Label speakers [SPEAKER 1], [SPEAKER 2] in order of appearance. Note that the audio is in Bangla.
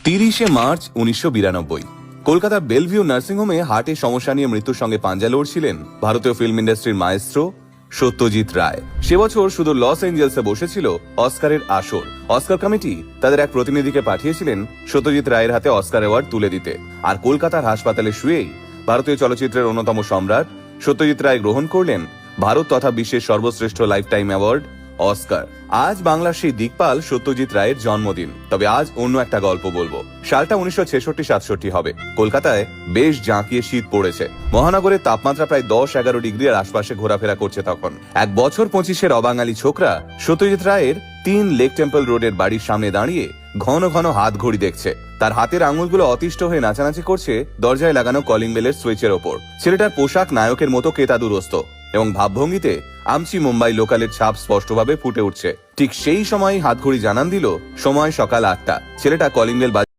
[SPEAKER 1] 30শে মার্চ 1992 কলকাতার বেলভিউ নার্সিংহোমে হার্টের সমস্যা নিয়ে মৃত্যুর সঙ্গে পাঞ্জা লড়ছিলেন ভারতীয় ফিল্ম ইন্ডাস্ট্রির মায়েস্ট্রো সত্যজিৎ রায়। সে বছর শুধু লস এঞ্জেলসে বসেছিল অস্কারের আসর। অস্কার কমিটি তাদের এক প্রতিনিধিকে পাঠিয়েছিলেন সত্যজিৎ রায়ের হাতে অস্কার অ্যাওয়ার্ড তুলে দিতে। আর কলকাতার হাসপাতালে শুয়েই ভারতীয় চলচ্চিত্রের অন্যতম সম্রাট সত্যজিৎ রায় গ্রহণ করলেন ভারত তথা বিশ্বের সর্বশ্রেষ্ঠ লাইফ টাইম অ্যাওয়ার্ড অস্কার। আজ বাংলার সেই দিকপাল সত্যজিৎ রায়ের জন্মদিন। তবে আজ অন্য একটা গল্প বলবো। সালটা 1966-67 হবে। কলকাতায় বেশ জাঁকিয়ে শীত পড়েছে। মহানগরের তাপমাত্রা প্রায় 10-11 ডিগ্রির আশপাশে ঘোরাফেরা করছে তখন। এক বছর 25-এর অবাঙালি ছোকরা সত্যজিৎ রায়ের 3 লেক টেম্পল রোডের বাড়ির সামনে দাঁড়িয়ে ঘন ঘন হাত ঘড়ি দেখছে। তার হাতের আঙুলগুলো অতিষ্ঠ হয়ে নাচানাচি করছে দরজায় লাগানো কলিং বেলের সুইচের ওপর। ছেলেটার পোশাক নায়কের মতো কেতাদুরস্ত এবং ভাবভঙ্গিতে আমচি মুম্বাই লোকালের ছাপ স্পষ্টভাবে ফুটে উঠছে। ঠিক সেই সময় হাতঘড়ি জানান দিল সময় সকাল 8টা। ছেলেটা কলিং বেল